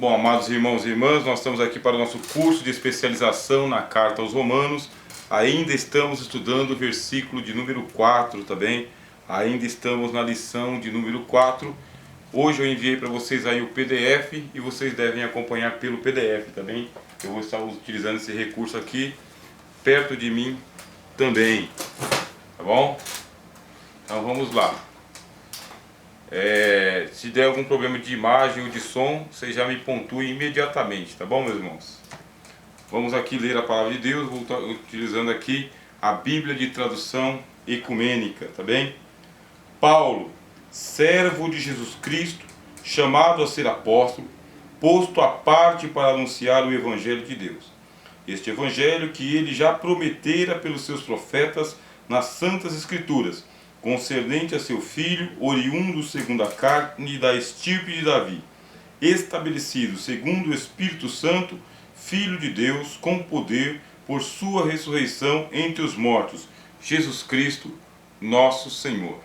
Bom, amados irmãos e irmãs, nós estamos aqui para o nosso curso de especialização na Carta aos Romanos. Ainda estamos estudando o versículo de número 4 também. Ainda estamos na lição de número 4. Hoje eu enviei para vocês aí o PDF e vocês devem acompanhar pelo PDF também. Eu vou estar utilizando esse recurso aqui perto de mim também. Tá bom? Então vamos lá. Se der algum problema de imagem ou de som, vocês já me pontuem imediatamente, tá bom, meus irmãos? Vamos aqui ler a palavra de Deus, vou estar utilizando aqui a Bíblia de tradução ecumênica, tá bem? Paulo, servo de Jesus Cristo, chamado a ser apóstolo, posto à parte para anunciar o Evangelho de Deus. Este Evangelho que ele já prometera pelos seus profetas nas Santas Escrituras, concernente a seu filho, oriundo segundo a carne da estirpe de Davi, estabelecido segundo o Espírito Santo, Filho de Deus, com poder, por sua ressurreição entre os mortos, Jesus Cristo, nosso Senhor.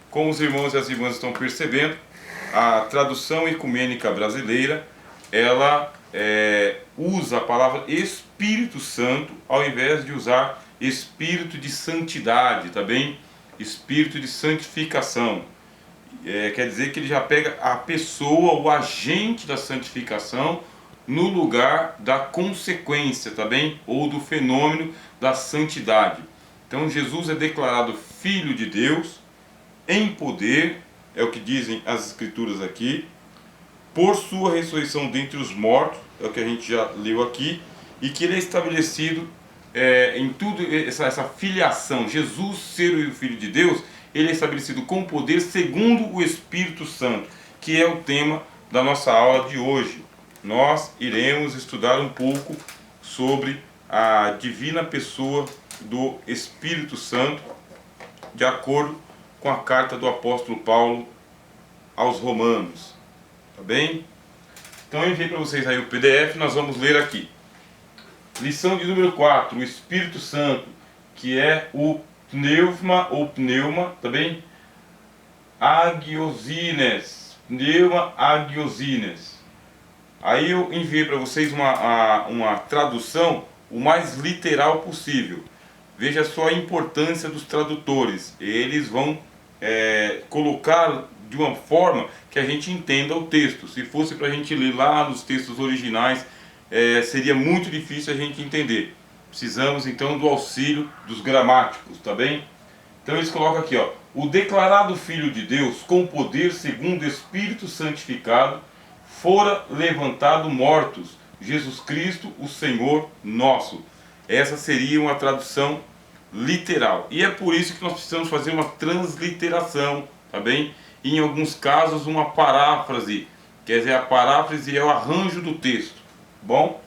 Como os irmãos e as irmãs estão percebendo, a tradução ecumênica brasileira, ela usa a palavra Espírito Santo, ao invés de usar Espírito de Santidade, tá bem? Espírito de santificação. Quer dizer que ele já pega a pessoa, o agente da santificação, no lugar da consequência, tá bem? Ou do fenômeno da santidade. Então Jesus é declarado Filho de Deus, em poder, é o que dizem as Escrituras aqui, por sua ressurreição dentre os mortos, é o que a gente já leu aqui, e que ele é estabelecido em tudo essa filiação, Jesus ser o Filho de Deus, ele é estabelecido com poder segundo o Espírito Santo, que é o tema da nossa aula de hoje. Nós iremos estudar um pouco sobre a divina pessoa do Espírito Santo, de acordo com a carta do apóstolo Paulo aos Romanos. Tá bem? Então eu enviei para vocês aí o PDF, nós vamos ler aqui. Lição de número 4, o Espírito Santo, que é o pneuma ou pneuma, tá bem? Agiosines, pneuma agiosines. Aí eu enviei para vocês uma tradução o mais literal possível. Veja só a importância dos tradutores. Eles vão colocar de uma forma que a gente entenda o texto. Se fosse para a gente ler lá nos textos originais, seria muito difícil a gente entender. Precisamos então do auxílio dos gramáticos, tá bem? Então eles colocam aqui, ó, o declarado Filho de Deus, com poder segundo o Espírito santificado, fora levantado mortos, Jesus Cristo, o Senhor nosso. Essa seria uma tradução literal. E é por isso que nós precisamos fazer uma transliteração, tá bem? E em alguns casos uma paráfrase. Quer dizer, a paráfrase é o arranjo do texto. Bom?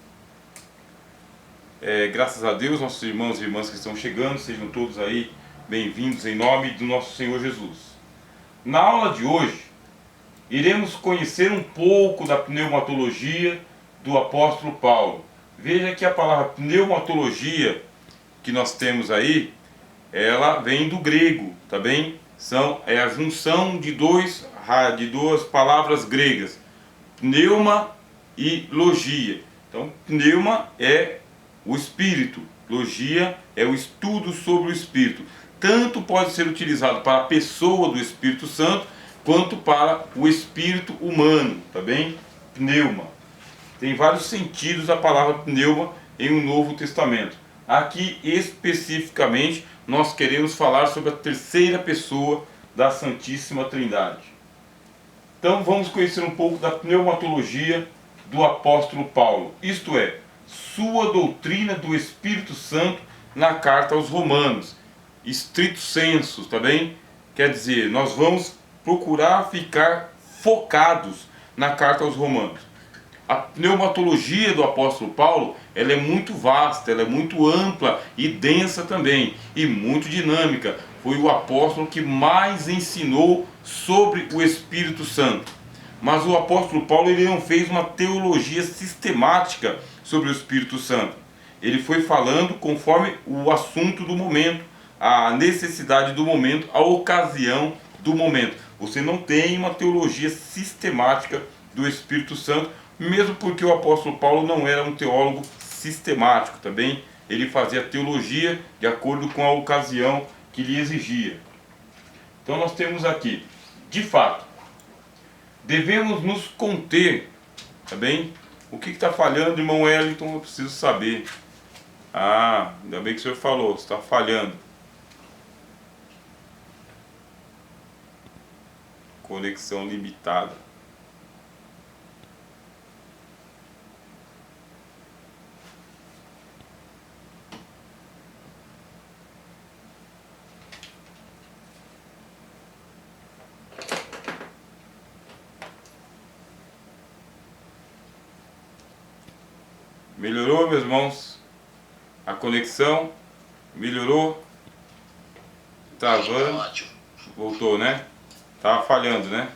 Graças a Deus, nossos irmãos e irmãs que estão chegando, sejam todos aí bem-vindos em nome do nosso Senhor Jesus. Na aula de hoje, iremos conhecer um pouco da pneumatologia do apóstolo Paulo. Veja que a palavra pneumatologia que nós temos aí, ela vem do grego, tá bem? É a junção de duas palavras gregas, pneuma e logia. Então, pneuma é o espírito, logia é o estudo sobre o espírito. Tanto pode ser utilizado para a pessoa do Espírito Santo, quanto para o espírito humano, tá bem? Pneuma. Tem vários sentidos a palavra pneuma em um Novo Testamento. Aqui, especificamente, nós queremos falar sobre a terceira pessoa da Santíssima Trindade. Então, vamos conhecer um pouco da pneumatologia do apóstolo Paulo, isto é, sua doutrina do Espírito Santo na carta aos Romanos, stricto sensu, tá bem? Quer dizer, nós vamos procurar ficar focados na carta aos Romanos. A pneumatologia do apóstolo Paulo, ela é muito vasta, ela é muito ampla e densa também, e muito dinâmica. Foi o apóstolo que mais ensinou sobre o Espírito Santo. Mas o apóstolo Paulo, ele não fez uma teologia sistemática sobre o Espírito Santo. Ele foi falando conforme o assunto do momento, a necessidade do momento, a ocasião do momento. Você não tem uma teologia sistemática do Espírito Santo, mesmo porque o apóstolo Paulo não era um teólogo sistemático também, ele fazia teologia de acordo com a ocasião que lhe exigia. Então nós temos aqui, de fato, devemos nos conter, tá bem? O que está falhando, irmão Wellington? Eu preciso saber. Ah, ainda bem que o senhor falou, está falhando. Conexão limitada. Melhorou, meus irmãos? A conexão melhorou? Travando. Voltou, né? Tava falhando, né?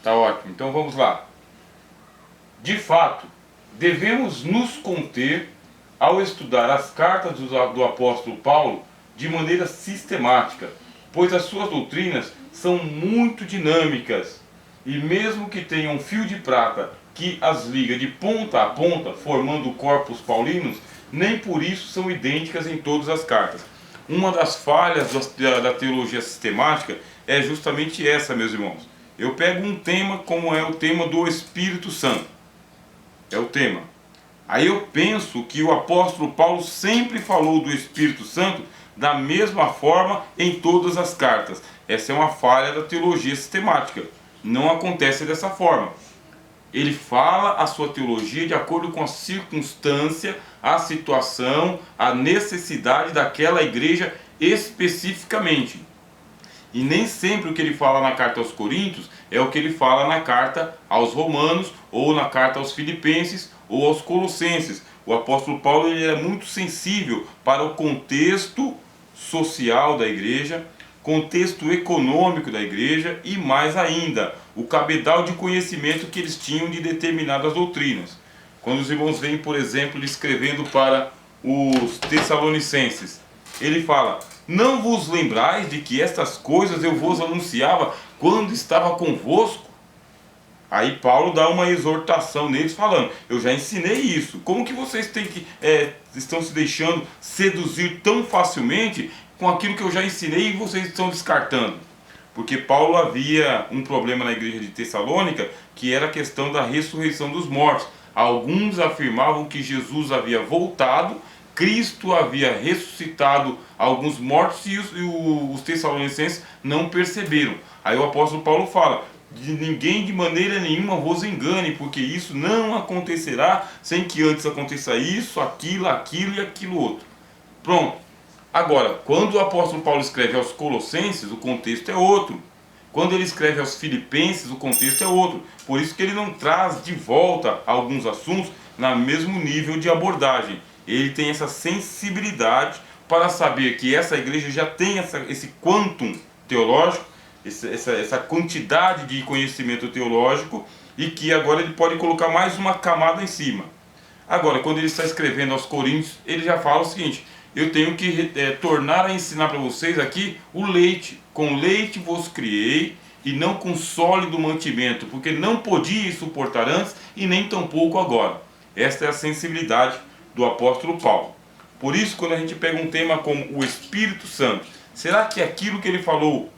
Tá ótimo. Então vamos lá. De fato, devemos nos conter ao estudar as cartas do apóstolo Paulo de maneira sistemática, pois as suas doutrinas são muito dinâmicas e mesmo que tenham um fio de prata que as liga de ponta a ponta, formando corpos paulinos, nem por isso são idênticas em todas as cartas. Uma das falhas da teologia sistemática é justamente essa, meus irmãos. Eu pego um tema como é o tema do Espírito Santo. É o tema. Aí eu penso que o apóstolo Paulo sempre falou do Espírito Santo da mesma forma em todas as cartas. Essa é uma falha da teologia sistemática. Não acontece dessa forma. Ele fala a sua teologia de acordo com a circunstância, a situação, a necessidade daquela igreja especificamente. E nem sempre o que ele fala na carta aos Coríntios é o que ele fala na carta aos Romanos, ou na carta aos Filipenses, ou aos Colossenses. O apóstolo Paulo ele é muito sensível para o contexto social da igreja, contexto econômico da igreja e mais ainda, o cabedal de conhecimento que eles tinham de determinadas doutrinas. Quando os irmãos vêm, por exemplo, escrevendo para os Tessalonicenses, ele fala: não vos lembrais de que estas coisas eu vos anunciava quando estava convosco? Aí Paulo dá uma exortação neles falando: eu já ensinei isso, como que vocês estão se deixando seduzir tão facilmente com aquilo que eu já ensinei e vocês estão descartando? Porque Paulo havia um problema na igreja de Tessalônica, que era a questão da ressurreição dos mortos. Alguns afirmavam que Jesus havia voltado, Cristo havia ressuscitado alguns mortos e os tessalonicenses não perceberam. Aí o apóstolo Paulo fala: de ninguém de maneira nenhuma vos engane, porque isso não acontecerá sem que antes aconteça isso, aquilo e aquilo outro. Pronto. Agora, quando o apóstolo Paulo escreve aos Colossenses, o contexto é outro. Quando ele escreve aos Filipenses, o contexto é outro. Por isso que ele não traz de volta alguns assuntos no mesmo nível de abordagem. Ele tem essa sensibilidade para saber que essa igreja já tem esse quantum teológico, essa quantidade de conhecimento teológico, e que agora ele pode colocar mais uma camada em cima. Agora, quando ele está escrevendo aos Coríntios, ele já fala o seguinte: eu tenho que tornar a ensinar para vocês aqui o leite. Com leite vos criei, e não com sólido mantimento, porque não podíeis suportar antes, e nem tampouco agora. Esta é a sensibilidade do apóstolo Paulo. Por isso, quando a gente pega um tema como o Espírito Santo, será que aquilo que ele falou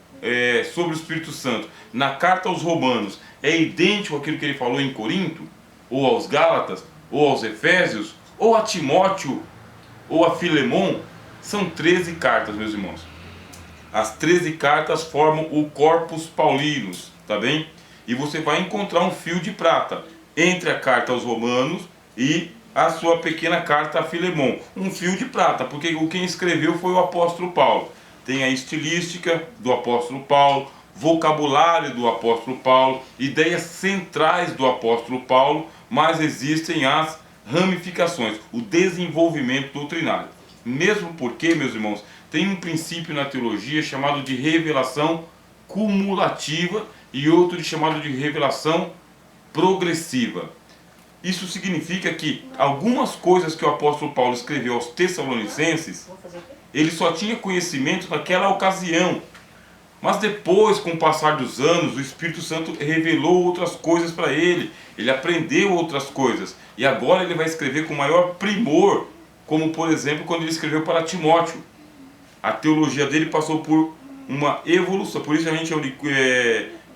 sobre o Espírito Santo na carta aos Romanos é idêntico àquilo que ele falou em Corinto, ou aos Gálatas, ou aos Efésios, ou a Timóteo, ou a Filemon? São 13 cartas, meus irmãos. As 13 cartas formam o Corpus Paulinus, tá bem? E você vai encontrar um fio de prata entre a carta aos Romanos e a sua pequena carta a Filemon. Um fio de prata, porque quem escreveu foi o apóstolo Paulo. Tem a estilística do apóstolo Paulo, vocabulário do apóstolo Paulo, ideias centrais do apóstolo Paulo, mas existem as ramificações, o desenvolvimento doutrinário. Mesmo porque, meus irmãos, tem um princípio na teologia chamado de revelação cumulativa e outro chamado de revelação progressiva. Isso significa que algumas coisas que o apóstolo Paulo escreveu aos Tessalonicenses, ele só tinha conhecimento naquela ocasião. Mas depois, com o passar dos anos, o Espírito Santo revelou outras coisas para ele. Ele aprendeu outras coisas. E agora ele vai escrever com maior primor, como por exemplo quando ele escreveu para Timóteo. A teologia dele passou por uma evolução. Por isso a gente chama de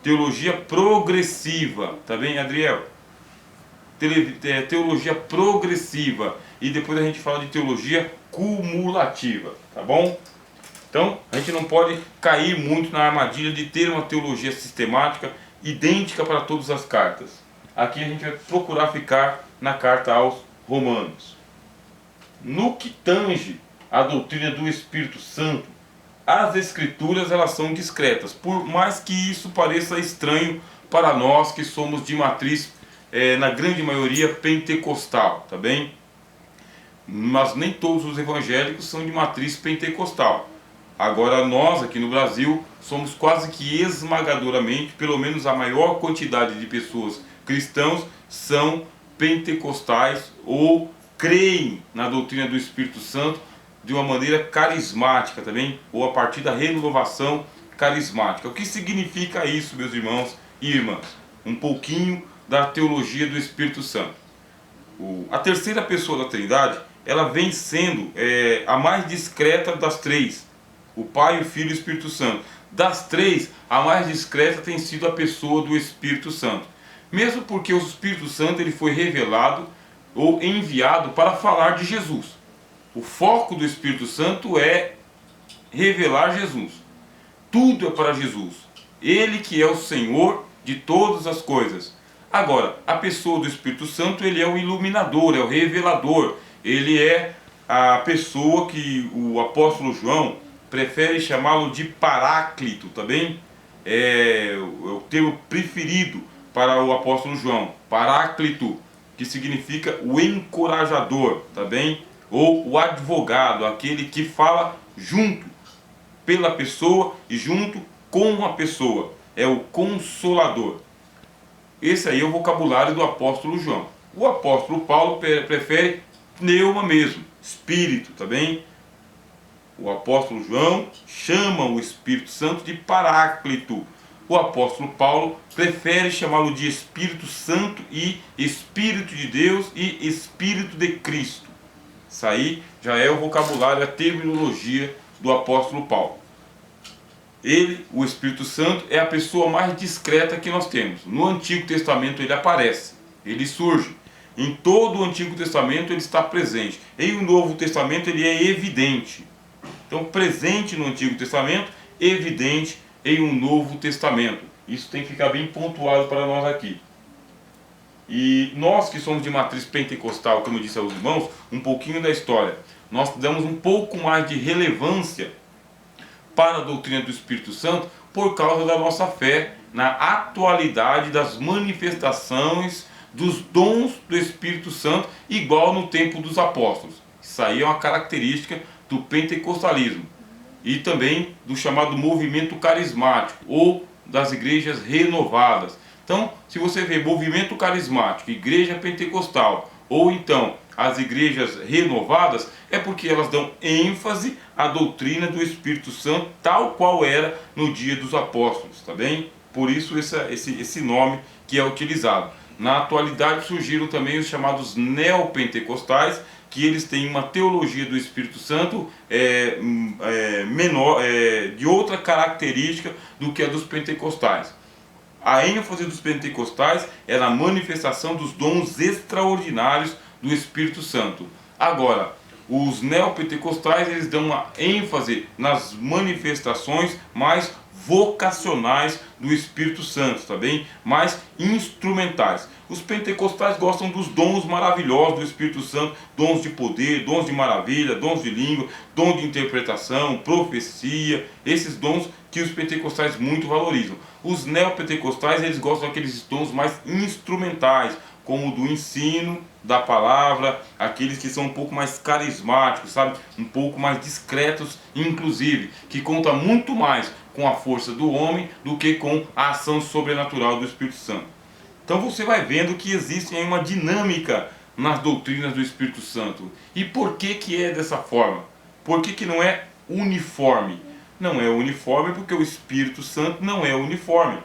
teologia progressiva. Tá bem, Adriel? Teologia progressiva. E depois a gente fala de teologia cumulativa. Tá bom? Então, a gente não pode cair muito na armadilha de ter uma teologia sistemática, idêntica para todas as cartas. Aqui a gente vai procurar ficar na carta aos Romanos. No que tange a doutrina do Espírito Santo, as Escrituras elas são discretas, por mais que isso pareça estranho para nós que somos de matriz, na grande maioria, pentecostal, tá bem? Mas nem todos os evangélicos são de matriz pentecostal. Agora nós aqui no Brasil somos quase que esmagadoramente, pelo menos a maior quantidade de pessoas cristãos são pentecostais ou creem na doutrina do Espírito Santo de uma maneira carismática também, ou a partir da renovação carismática. O que significa isso, meus irmãos e irmãs? Um pouquinho da teologia do Espírito Santo. A terceira pessoa da Trindade, ela vem sendo a mais discreta das três. O Pai, o Filho e o Espírito Santo. Das três, a mais discreta tem sido a pessoa do Espírito Santo. Mesmo porque o Espírito Santo ele foi revelado ou enviado para falar de Jesus. O foco do Espírito Santo é revelar Jesus. Tudo é para Jesus. Ele que é o Senhor de todas as coisas. Agora, a pessoa do Espírito Santo, ele é o iluminador, é o revelador. Ele é a pessoa que o apóstolo João prefere chamá-lo de Paráclito, tá bem? É o termo preferido para o apóstolo João, Paráclito, que significa o encorajador, tá bem? Ou o advogado, aquele que fala junto pela pessoa e junto com a pessoa, é o consolador. Esse aí é o vocabulário do apóstolo João. O apóstolo Paulo prefere pneuma mesmo, espírito, tá bem? O apóstolo João chama o Espírito Santo de Paráclito. O apóstolo Paulo prefere chamá-lo de Espírito Santo e Espírito de Deus e Espírito de Cristo. Isso aí já é o vocabulário, a terminologia do apóstolo Paulo. Ele, o Espírito Santo, é a pessoa mais discreta que nós temos. No Antigo Testamento ele aparece, ele surge. Em todo o Antigo Testamento ele está presente. Em o Novo Testamento ele é evidente. Então, presente no Antigo Testamento, evidente em um Novo Testamento. Isso tem que ficar bem pontuado para nós aqui. E nós que somos de matriz pentecostal, como eu disse aos irmãos, um pouquinho da história. Nós damos um pouco mais de relevância para a doutrina do Espírito Santo por causa da nossa fé na atualidade das manifestações dos dons do Espírito Santo, igual no tempo dos apóstolos. Isso aí é uma característica do pentecostalismo e também do chamado movimento carismático ou das igrejas renovadas. Então, se você vê movimento carismático, igreja pentecostal ou então as igrejas renovadas, é porque elas dão ênfase à doutrina do Espírito Santo tal qual era no dia dos apóstolos, tá bem? Por isso esse nome que é utilizado. Na atualidade surgiram também os chamados neopentecostais, que eles têm uma teologia do Espírito Santo menor, de outra característica do que a dos pentecostais. A ênfase dos pentecostais é na manifestação dos dons extraordinários do Espírito Santo. Agora, os neopentecostais eles dão uma ênfase nas manifestações mais vocacionais do Espírito Santo, tá bem? Mais instrumentais. Os pentecostais gostam dos dons maravilhosos do Espírito Santo, dons de poder, dons de maravilha, dons de língua, dom de interpretação, profecia, esses dons que os pentecostais muito valorizam. Os neopentecostais eles gostam daqueles dons mais instrumentais, como o do ensino da palavra, aqueles que são um pouco mais carismáticos, sabe? Um pouco mais discretos, inclusive, que conta muito mais com a força do homem do que com a ação sobrenatural do Espírito Santo. Então você vai vendo que existe aí uma dinâmica nas doutrinas do Espírito Santo. E por que que é dessa forma? Por que que não é uniforme? não é uniforme, porque o Espírito Santo não é uniforme.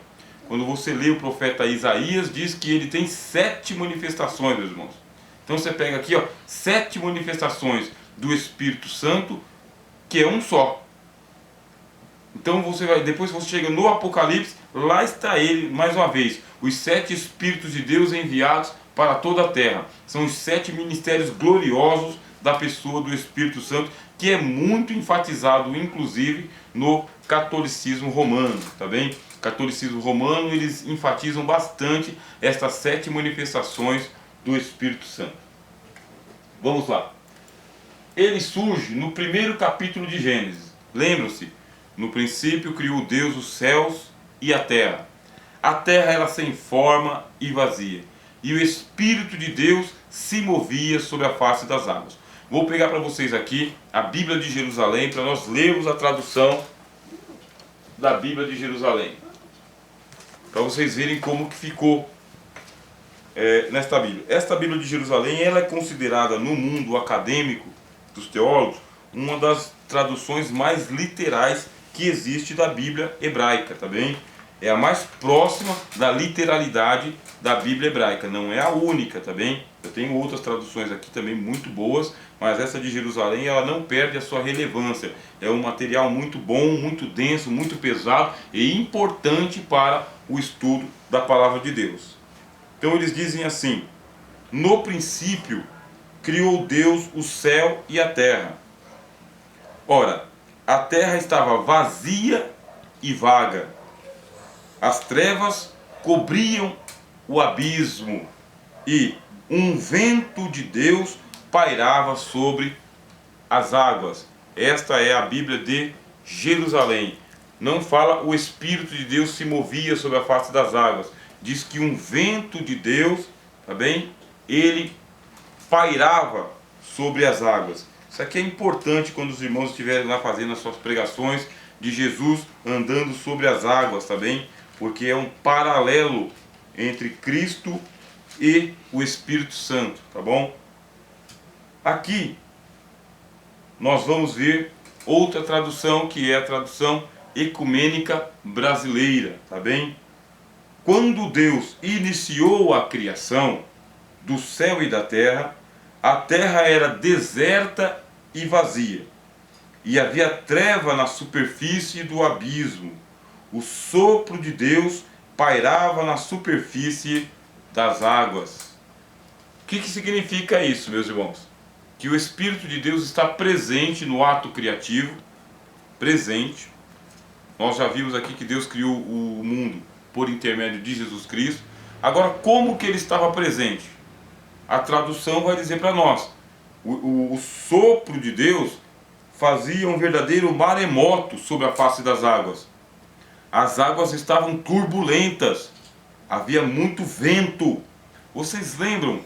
Quando você lê o profeta Isaías, diz que ele tem 7 manifestações, meus irmãos. Então você pega aqui, ó, 7 manifestações do Espírito Santo, que é um só. Então depois você chega no Apocalipse, lá está ele, mais uma vez, os 7 Espíritos de Deus enviados para toda a terra. São os 7 ministérios gloriosos da pessoa do Espírito Santo, que é muito enfatizado, inclusive, no catolicismo romano, tá bem? Catolicismo romano, eles enfatizam bastante estas 7 manifestações do Espírito Santo. Vamos lá. Ele surge no primeiro capítulo de Gênesis. Lembram-se? No princípio criou Deus os céus e a terra. A terra era sem forma e vazia, e o Espírito de Deus se movia sobre a face das águas. Vou pegar para vocês aqui a Bíblia de Jerusalém, para nós lermos a tradução da Bíblia de Jerusalém, para vocês verem como que ficou nesta Bíblia. Esta Bíblia de Jerusalém, ela é considerada no mundo acadêmico dos teólogos uma das traduções mais literais que existe da Bíblia hebraica, tá bem? É a mais próxima da literalidade da Bíblia hebraica, não é a única, tá bem? Eu tenho outras traduções aqui também muito boas, mas essa de Jerusalém, ela não perde a sua relevância. É um material muito bom, muito denso, muito pesado e importante para o estudo da palavra de Deus. Então eles dizem assim: no princípio criou Deus o céu e a terra. Ora, a terra estava vazia e vaga. As trevas cobriam o abismo e um vento de Deus pairava sobre as águas. Esta é a Bíblia de Jerusalém. Não fala o Espírito de Deus se movia sobre a face das águas. Diz que um vento de Deus, tá bem? Ele pairava sobre as águas. Isso aqui é importante quando os irmãos estiverem lá fazendo as suas pregações de Jesus andando sobre as águas, tá bem? Porque é um paralelo entre Cristo e o Espírito Santo, tá bom? Aqui nós vamos ver outra tradução, que é a tradução ecumênica brasileira, tá bem? Quando Deus iniciou a criação do céu e da terra, a terra era deserta e vazia, e havia treva na superfície do abismo. O sopro de Deus pairava na superfície das águas. O que significa isso, meus irmãos? Que o Espírito de Deus está presente no ato criativo, presente. Nós já vimos aqui que Deus criou o mundo por intermédio de Jesus Cristo. Agora, como que ele estava presente? A tradução vai dizer para nós: o sopro de Deus fazia um verdadeiro maremoto sobre a face das águas. As águas estavam turbulentas, havia muito vento. Vocês lembram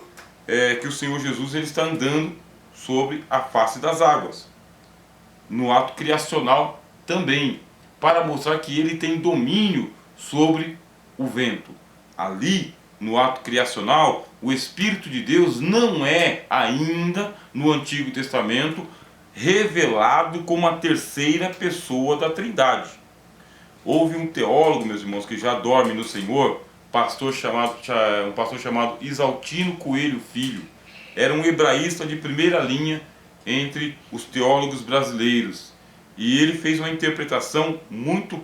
que o Senhor Jesus ele está andando sobre a face das águas, no ato criacional também, para mostrar que ele tem domínio sobre o vento. Ali, no ato criacional, o Espírito de Deus não é ainda, no Antigo Testamento, revelado como a terceira pessoa da Trindade. Houve um teólogo, meus irmãos, que já dorme no Senhor, um pastor chamado Isaltino Coelho Filho. Era um hebraísta de primeira linha entre os teólogos brasileiros. E ele fez uma interpretação muito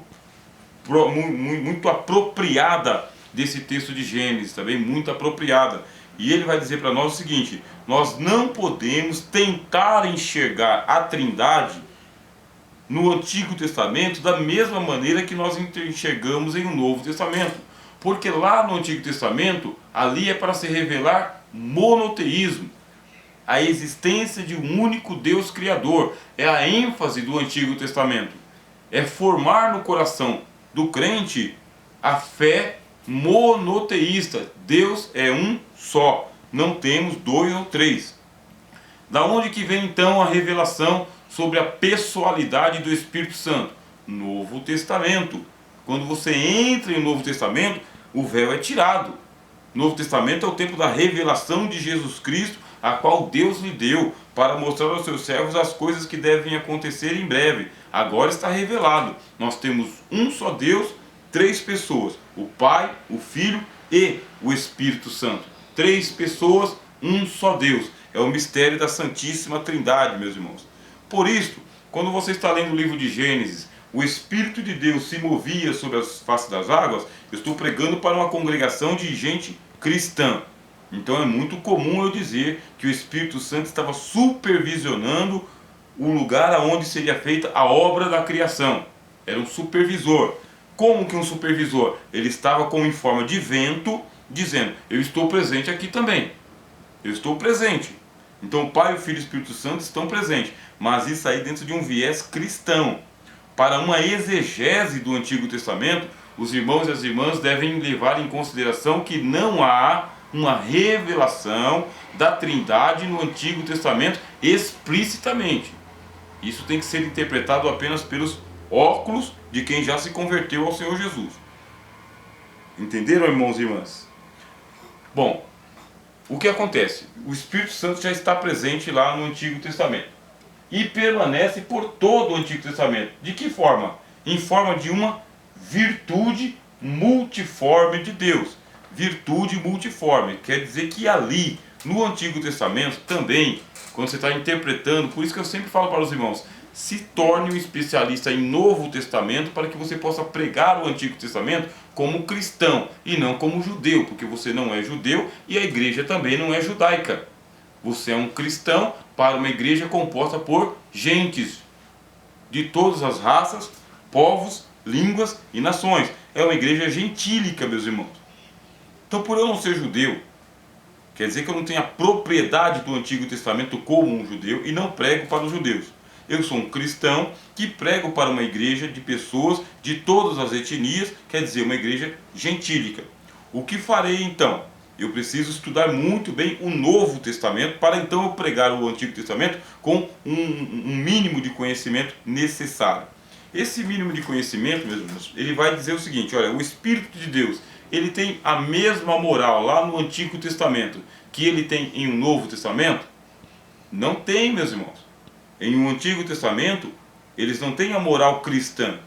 apropriada desse texto de Gênesis, também muito apropriada. E ele vai dizer para nós o seguinte: nós não podemos tentar enxergar a Trindade no Antigo Testamento da mesma maneira que nós enxergamos em um Novo Testamento, porque lá no Antigo Testamento, ali é para se revelar monoteísmo, a existência de um único Deus Criador. É a ênfase do Antigo Testamento, é formar no coração do crente a fé monoteísta. Deus é um só, não temos dois ou três. Da onde que vem então a revelação sobre a pessoalidade do Espírito Santo? Novo Testamento. Quando você entra em Novo Testamento, o véu é tirado. Novo Testamento é o tempo da revelação de Jesus Cristo, a qual Deus lhe deu para mostrar aos seus servos as coisas que devem acontecer em breve. Agora está revelado. Nós temos um só Deus, três pessoas: o Pai, o Filho e o Espírito Santo. Três pessoas, um só Deus. É o mistério da Santíssima Trindade, meus irmãos. Por isso, quando você está lendo o livro de Gênesis, o Espírito de Deus se movia sobre as faces das águas, eu estou pregando para uma congregação de gente cristã. Então é muito comum eu dizer que o Espírito Santo estava supervisionando o lugar onde seria feita a obra da criação. Era um supervisor. Como que um supervisor? Ele estava em forma de vento, dizendo: eu estou presente aqui também. Eu estou presente. Então o Pai, o Filho e o Espírito Santo estão presentes. Mas isso aí dentro de um viés cristão. Para uma exegese do Antigo Testamento, os irmãos e as irmãs devem levar em consideração que não há uma revelação da Trindade no Antigo Testamento explicitamente. Isso tem que ser interpretado apenas pelos óculos de quem já se converteu ao Senhor Jesus. Entenderam, irmãos e irmãs? Bom, o que acontece? O Espírito Santo já está presente lá no Antigo Testamento e permanece por todo o Antigo Testamento. De que forma? Em forma de uma virtude multiforme de Deus. Virtude multiforme quer dizer que ali no Antigo Testamento também, quando você está interpretando, por isso que eu sempre falo para os irmãos, se torne um especialista em Novo Testamento para que você possa pregar o Antigo Testamento como cristão e não como judeu, porque você não é judeu e a igreja também não é judaica. Você é um cristão para uma igreja composta por gentes de todas as raças, povos, línguas e nações. É uma igreja gentílica, meus irmãos. Então, por eu não ser judeu, quer dizer que eu não tenho a propriedade do Antigo Testamento como um judeu e não prego para os judeus. Eu sou um cristão que prego para uma igreja de pessoas de todas as etnias, quer dizer, uma igreja gentílica. O que farei então? Eu preciso estudar muito bem o Novo Testamento para então eu pregar o Antigo Testamento com um mínimo de conhecimento necessário. Esse mínimo de conhecimento, meus irmãos, ele vai dizer o seguinte: olha, o Espírito de Deus, ele tem a mesma moral lá no Antigo Testamento que ele tem em um Novo Testamento? Não tem, meus irmãos. Em um Antigo Testamento, eles não têm a moral cristã.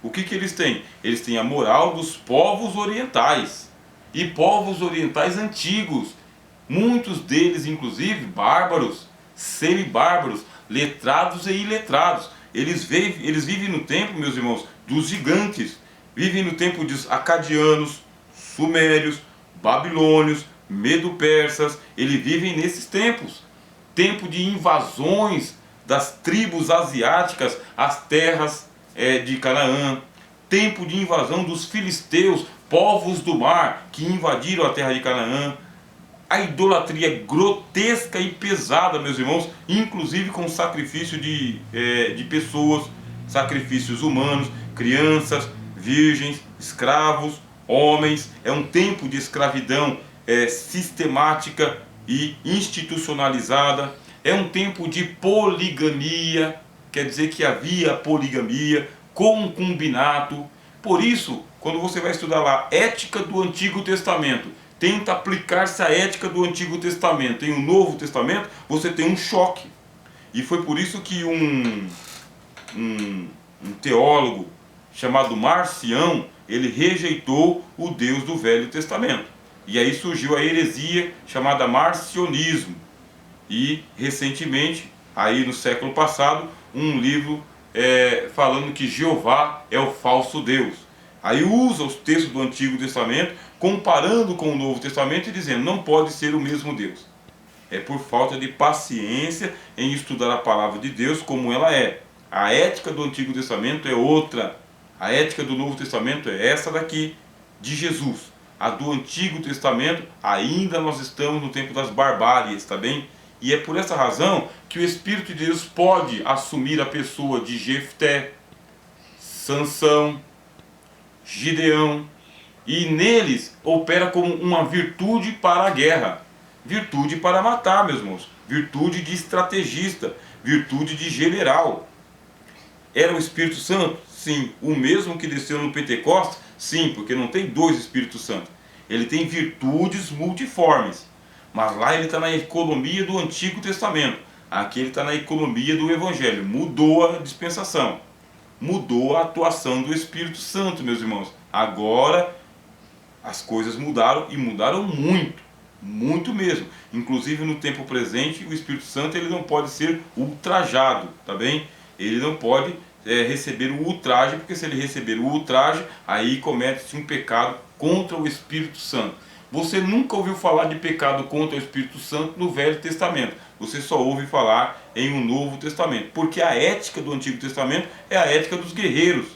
O que eles têm? Eles têm a moral dos povos orientais. E povos orientais antigos. Muitos deles, inclusive, bárbaros, semibárbaros, letrados e iletrados. Eles vivem no tempo, meus irmãos, dos gigantes. Vivem no tempo dos acadianos, sumérios, babilônios, medo-persas. Eles vivem nesses tempos. Tempo de invasões das tribos asiáticas às terras de Canaã. Tempo de invasão dos filisteus, povos do mar que invadiram a terra de Canaã. A idolatria grotesca e pesada, meus irmãos, inclusive com sacrifício de pessoas, sacrifícios humanos, crianças, virgens, escravos, homens. É um tempo de escravidão sistemática e institucionalizada. É um tempo de poligamia, quer dizer que havia poligamia, concubinato. Por isso, quando você vai estudar lá ética do Antigo Testamento, tenta aplicar-se a ética do Antigo Testamento em um Novo Testamento, você tem um choque. E foi por isso que um teólogo chamado Marcião, ele rejeitou o Deus do Velho Testamento. E aí surgiu a heresia chamada marcionismo. E recentemente, aí no século passado, um livro falando que Jeová é o falso Deus. Aí usa os textos do Antigo Testamento, comparando com o Novo Testamento e dizendo: não pode ser o mesmo Deus. É por falta de paciência em estudar a palavra de Deus como ela é. A ética do Antigo Testamento é outra. A ética do Novo Testamento é essa daqui, de Jesus. A do Antigo Testamento, ainda nós estamos no tempo das barbáries, tá bem? E é por essa razão que o Espírito de Deus pode assumir a pessoa de Jefté, Sansão, Gideão, e neles opera como uma virtude para a guerra, virtude para matar, meus irmãos, virtude de estrategista, virtude de general. Era o Espírito Santo? Sim. O mesmo que desceu no Pentecostes? Sim, porque não tem dois Espíritos Santos. Ele tem virtudes multiformes. Mas lá ele está na economia do Antigo Testamento. Aqui ele está na economia do Evangelho. Mudou a dispensação, mudou a atuação do Espírito Santo, meus irmãos. Agora as coisas mudaram, e mudaram muito, muito mesmo. Inclusive no tempo presente, o Espírito Santo ele não pode ser ultrajado, tá bem? Ele não pode receber o ultraje, porque se ele receber o ultraje, aí comete-se um pecado contra o Espírito Santo. Você nunca ouviu falar de pecado contra o Espírito Santo no Velho Testamento. Você só ouve falar em um Novo Testamento, porque a ética do Antigo Testamento é a ética dos guerreiros,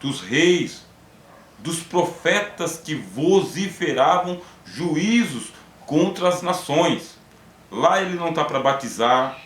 dos reis, dos profetas que vociferavam juízos contra as nações. Lá ele não está para batizar,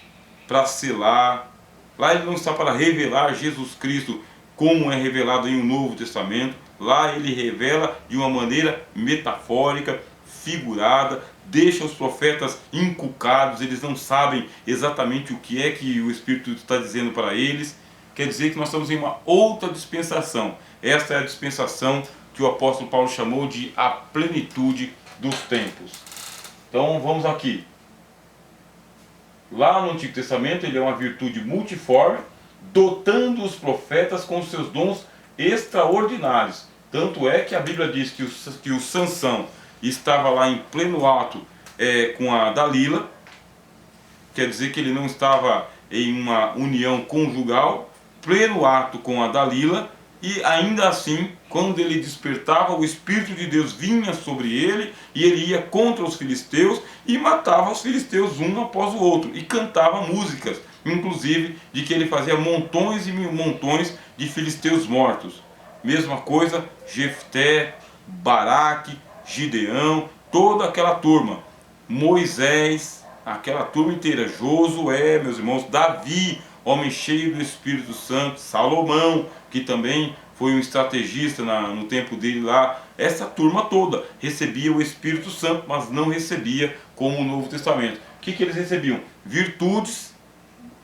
para selar. Lá ele não está para revelar Jesus Cristo como é revelado em um Novo Testamento. Lá ele revela de uma maneira metafórica, figurada, deixa os profetas encucados, eles não sabem exatamente o que é que o Espírito está dizendo para eles. Quer dizer que nós estamos em uma outra dispensação. Esta é a dispensação que o apóstolo Paulo chamou de a plenitude dos tempos. Então vamos aqui. Lá no Antigo Testamento ele é uma virtude multiforme, dotando os profetas com seus dons extraordinários. Tanto é que a Bíblia diz que o Sansão estava lá em pleno ato com a Dalila. Quer dizer que ele não estava em uma união conjugal, pleno ato com a Dalila, e ainda assim, quando ele despertava, o Espírito de Deus vinha sobre ele, e ele ia contra os filisteus e matava os filisteus um após o outro, e cantava músicas, inclusive de que ele fazia montões e montões de filisteus mortos. Mesma coisa, Jefté, Baraque, Gideão, toda aquela turma, Moisés, aquela turma inteira, Josué, meus irmãos, Davi, homem cheio do Espírito Santo, Salomão, que também foi um estrategista no tempo dele lá. Essa turma toda recebia o Espírito Santo, mas não recebia como o Novo Testamento. O que eles recebiam? Virtudes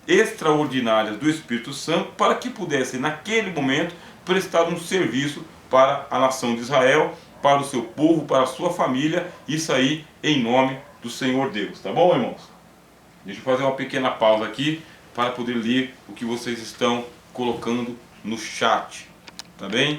extraordinárias do Espírito Santo, para que pudessem naquele momento prestar um serviço para a nação de Israel, para o seu povo, para a sua família. Isso aí em nome do Senhor Deus, tá bom, irmãos? Deixa eu fazer uma pequena pausa aqui para poder ler o que vocês estão colocando no chat, tá bem?